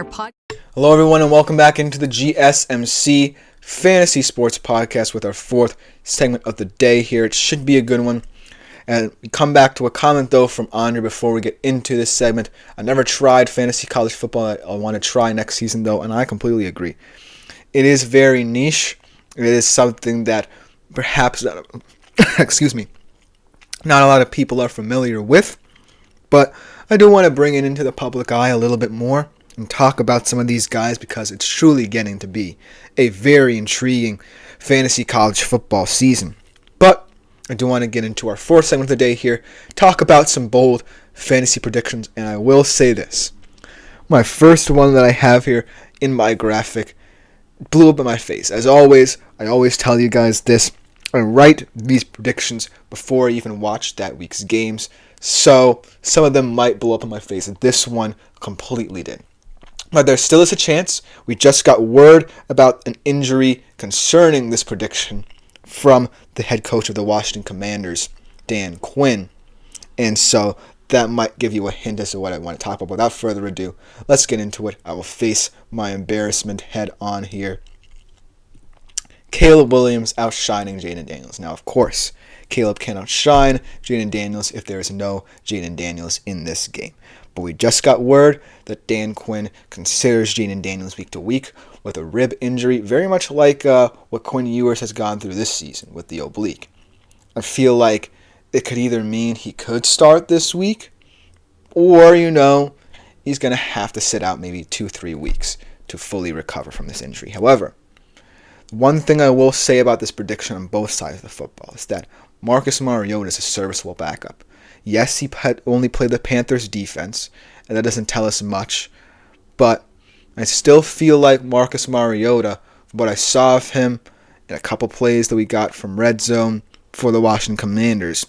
our podcast. Hello, everyone, and welcome back into the GSMC Fantasy Sports Podcast with our fourth segment of the day here. It should be a good one. And we come back to a comment, though, from Andre before we get into this segment. I never tried fantasy college football. I want to try next season, though, and I completely agree. It is very niche. It is something that perhaps, not a lot of people are familiar with. But I do want to bring it into the public eye a little bit more and talk about some of these guys because it's truly getting to be a very intriguing fantasy college football season. But I do want to get into our fourth segment of the day here, talk about some bold fantasy predictions, and I will say this. My first one that I have here in my graphic blew up in my face. As always, I always tell you guys this. I write these predictions before I even watch that week's games, so some of them might blow up in my face, and this one completely did. But there still is a chance. We just got word about an injury concerning this prediction from the head coach of the Washington Commanders, Dan Quinn. And so that might give you a hint as to what I want to talk about. Without further ado, let's get into it. I will face my embarrassment head on here. Caleb Williams outshining Jaden Daniels. Now, of course, Caleb can outshine Jaden Daniels if there is no Jaden Daniels in this game. But we just got word that Dan Quinn considers Jaden Daniels week to week with a rib injury, very much like what Quinn Ewers has gone through this season with the oblique. I feel like it could either mean he could start this week, or, he's going to have to sit out maybe 2-3 weeks to fully recover from this injury. However, one thing I will say about this prediction on both sides of the football is that Marcus Mariota is a serviceable backup. Yes, he only played the Panthers defense, and that doesn't tell us much, but I still feel like Marcus Mariota, from what I saw of him in a couple plays that we got from Red Zone for the Washington Commanders,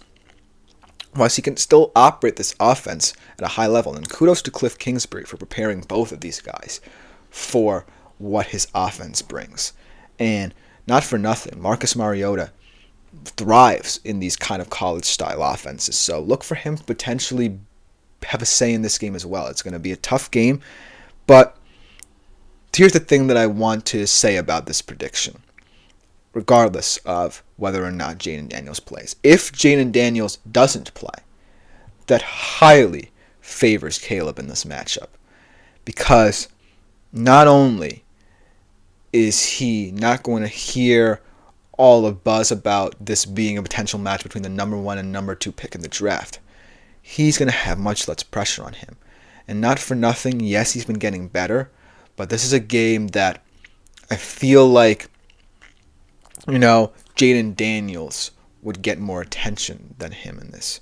whilst he can still operate this offense at a high level. And kudos to Cliff Kingsbury for preparing both of these guys for what his offense brings. And not for nothing, Marcus Mariota thrives in these kind of college-style offenses. So look for him to potentially have a say in this game as well. It's going to be a tough game, but here's the thing that I want to say about this prediction, regardless of whether or not Jaden Daniels plays. If Jaden Daniels doesn't play, that highly favors Caleb in this matchup, because not only is he not going to hear all the buzz about this being a potential match between the number 1 and number 2 pick in the draft, he's going to have much less pressure on him. And not for nothing, yes, he's been getting better, but this is a game that I feel like, Jaden Daniels would get more attention than him in this.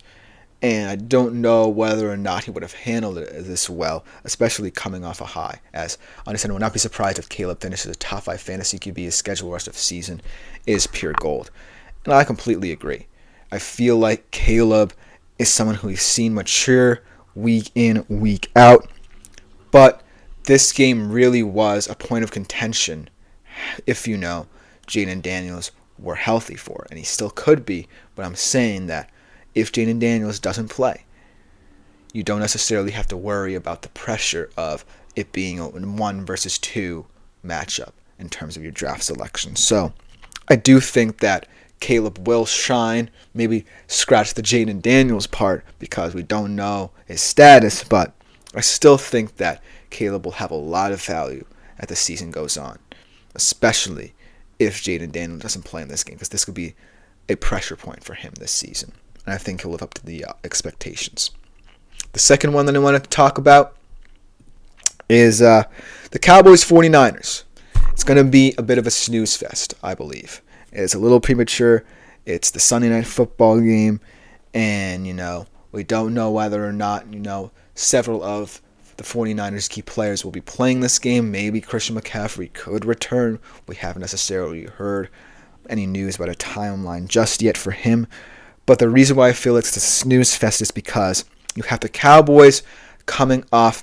And I don't know whether or not he would have handled it this well, especially coming off a high. As honestly, I would not be surprised if Caleb finishes a top 5 fantasy QB. His schedule rest of the season is pure gold. And I completely agree. I feel like Caleb is someone who we've seen mature week in, week out. But this game really was a point of contention if Jaden Daniels were healthy for it. And he still could be, but I'm saying that if Jaden Daniels doesn't play, you don't necessarily have to worry about the pressure of it being a 1 versus 2 matchup in terms of your draft selection. So I do think that Caleb will shine, maybe scratch the Jaden Daniels part because we don't know his status, but I still think that Caleb will have a lot of value as the season goes on, especially if Jaden Daniels doesn't play in this game, because this could be a pressure point for him this season. And I think he'll live up to the expectations. The second one that I want to talk about is the Cowboys 49ers. It's going to be a bit of a snooze fest, I believe. It's a little premature. It's the Sunday Night Football game. And, we don't know whether or not, several of the 49ers key players will be playing this game. Maybe Christian McCaffrey could return. We haven't necessarily heard any news about a timeline just yet for him. But the reason why I feel it's the snooze fest is because you have the Cowboys coming off,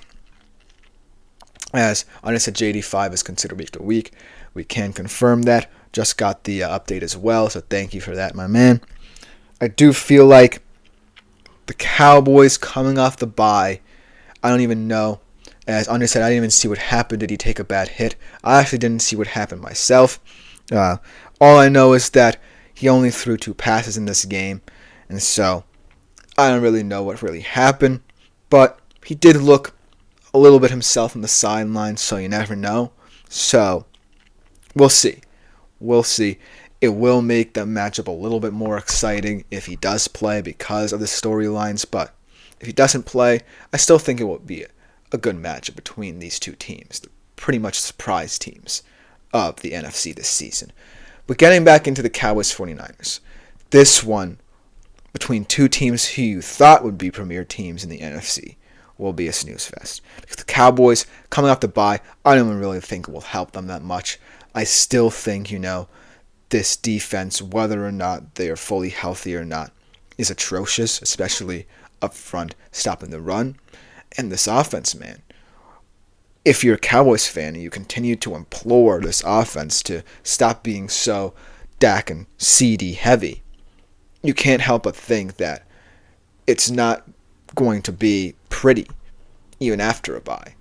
as I said, JD5 is considered week to week. We can confirm that. Just got the update as well, so thank you for that, my man. I do feel like the Cowboys coming off the bye, I don't even know As Andre said, I didn't even see what happened. Did he take a bad hit? I actually didn't see what happened myself. All I know is that he only threw 2 passes in this game, and so I don't really know what really happened. But he did look a little bit himself on the sideline, so you never know. So we'll see. We'll see. It will make the matchup a little bit more exciting if he does play because of the storylines, but if he doesn't play, I still think it will be a good matchup between these two teams, the pretty much surprise teams of the NFC this season. But getting back into the Cowboys 49ers, this one between two teams who you thought would be premier teams in the NFC will be a snooze fest. Because the Cowboys, coming off the bye, I don't even really think it will help them that much. I still think, this defense, whether or not they are fully healthy or not, is atrocious, especially up front, stopping the run. And this offense, man, if you're a Cowboys fan and you continue to implore this offense to stop being so Dak and CD heavy, you can't help but think that it's not going to be pretty, even after a bye.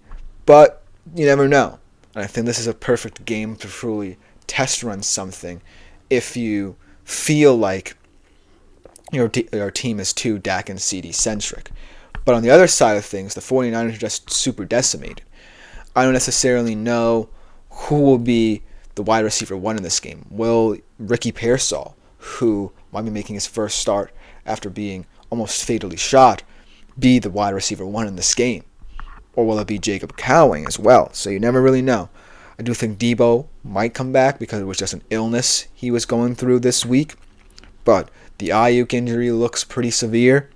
But you never know. And I think this is a perfect game to truly test run something if you feel like your team is too Dak and CD centric. But on the other side of things, the 49ers are just super decimated. I don't necessarily know who will be the wide receiver 1 in this game. Will Ricky Pearsall, who might be making his first start after being almost fatally shot, be the wide receiver 1 in this game? Or will it be Jacob Cowing as well? So you never really know. I do think Debo might come back because it was just an illness he was going through this week. But the Ayuk injury looks pretty severe,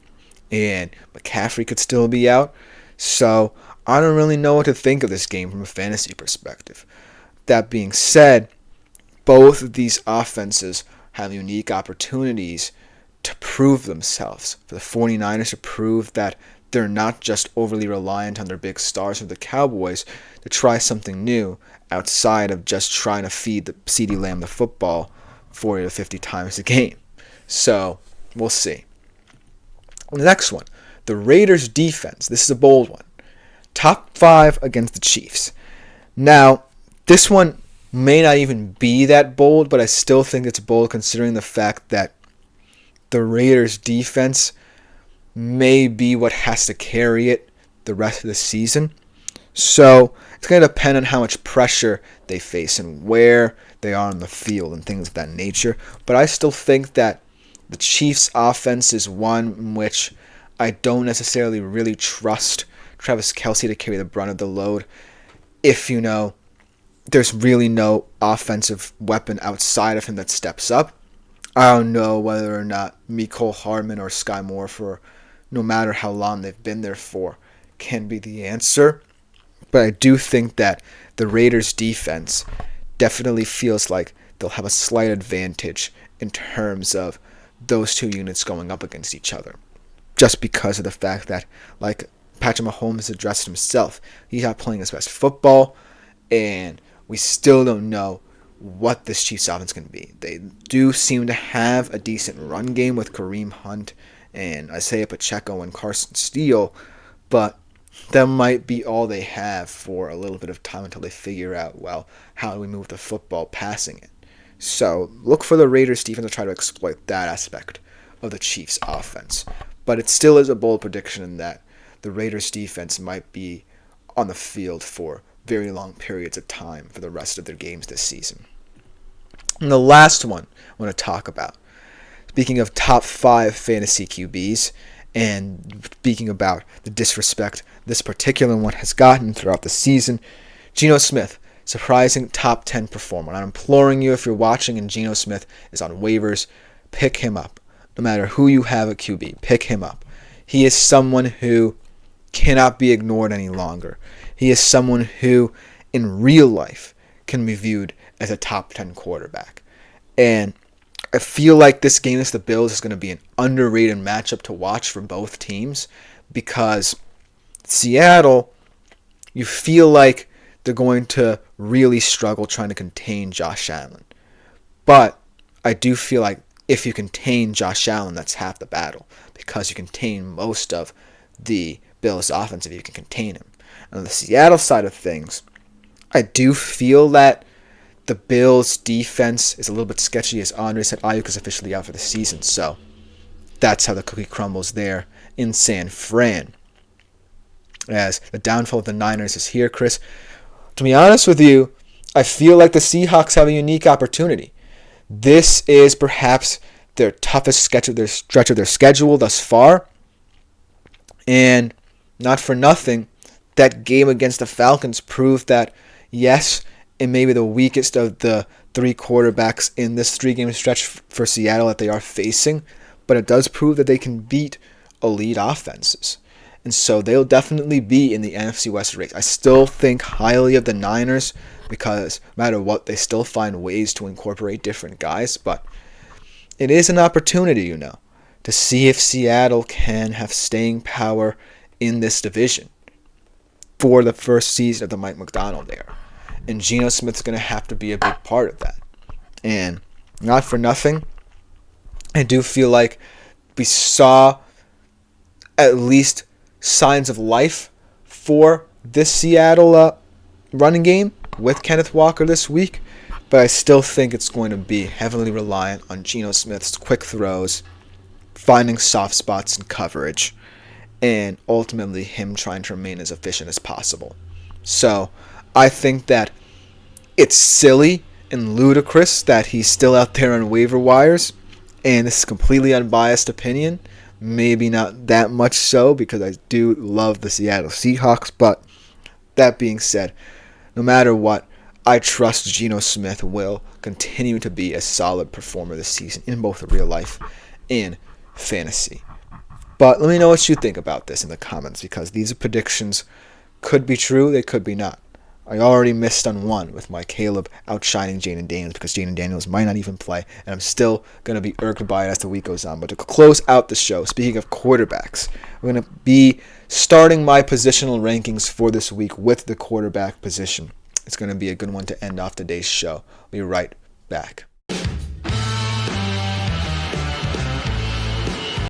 and McCaffrey could still be out. So I don't really know what to think of this game from a fantasy perspective. That being said, both of these offenses have unique opportunities to prove themselves. For the 49ers to prove that they're not just overly reliant on their big stars of the Cowboys, to try something new outside of just trying to feed the CeeDee Lamb the football 40 to 50 times a game. So we'll see. The next one, the Raiders defense. This is a bold one. Top 5 against the Chiefs. Now, this one may not even be that bold, but I still think it's bold considering the fact that the Raiders defense may be what has to carry it the rest of the season. So it's going to depend on how much pressure they face and where they are on the field and things of that nature. But I still think that the Chiefs' offense is one in which I don't necessarily really trust Travis Kelce to carry the brunt of the load. If there's really no offensive weapon outside of him that steps up. I don't know whether or not Mecole Hardman or Sky Moore, for no matter how long they've been there for, can be the answer. But I do think that the Raiders defense definitely feels like they'll have a slight advantage in terms of those two units going up against each other. Just because of the fact that, like Patrick Mahomes addressed himself, he's not playing his best football, and we still don't know what this Chiefs offense is going to be. They do seem to have a decent run game with Kareem Hunt and Isaiah Pacheco and Carson Steele, but that might be all they have for a little bit of time until they figure out, how do we move the football passing it. So look for the Raiders defense to try to exploit that aspect of the Chiefs offense. But it still is a bold prediction in that the Raiders defense might be on the field for very long periods of time for the rest of their games this season. And the last one I want to talk about, speaking of top 5 fantasy QBs, and speaking about the disrespect this particular one has gotten throughout the season, Geno Smith, surprising top 10 performer. And I'm imploring you, if you're watching and Geno Smith is on waivers, pick him up. No matter who you have at QB, pick him up. He is someone who cannot be ignored any longer. He is someone who, in real life, can be viewed as a top 10 quarterback. And I feel like this game against the Bills is going to be an underrated matchup to watch for both teams, because Seattle, you feel like they're going to really struggle trying to contain Josh Allen. But I do feel like if you contain Josh Allen, that's half the battle, because you contain most of the Bills' offense if you can contain him. On the Seattle side of things, I do feel that the Bills' defense is a little bit sketchy, as Andre said. Ayuk is officially out for the season, so that's how the cookie crumbles there in San Fran. As the downfall of the Niners is here, Chris. To be honest with you, I feel like the Seahawks have a unique opportunity. This is perhaps their toughest stretch of their schedule thus far. And not for nothing, that game against the Falcons proved that, yes, it may be the weakest of the three quarterbacks in this three-game stretch for Seattle that they are facing, but it does prove that they can beat elite offenses. And so they'll definitely be in the NFC West race. I still think highly of the Niners because no matter what, they still find ways to incorporate different guys. But it is an opportunity, to see if Seattle can have staying power in this division for the first season of the Mike Macdonald era. And Geno Smith's going to have to be a big part of that. And not for nothing, I do feel like we saw at least signs of life for this Seattle running game with Kenneth Walker this week. But I still think it's going to be heavily reliant on Geno Smith's quick throws, finding soft spots in coverage, and ultimately him trying to remain as efficient as possible. So I think that it's silly and ludicrous that he's still out there on waiver wires, and this is completely unbiased opinion. Maybe not that much so because I do love the Seattle Seahawks, but that being said, no matter what, I trust Geno Smith will continue to be a solid performer this season in both real life and fantasy. But let me know what you think about this in the comments because these predictions could be true, they could be not. I already missed on one with my Caleb outshining Jaden Daniels because Jaden Daniels might not even play, and I'm still going to be irked by it as the week goes on. But to close out the show, speaking of quarterbacks, we're going to be starting my positional rankings for this week with the quarterback position. It's going to be a good one to end off today's show. We'll be right back.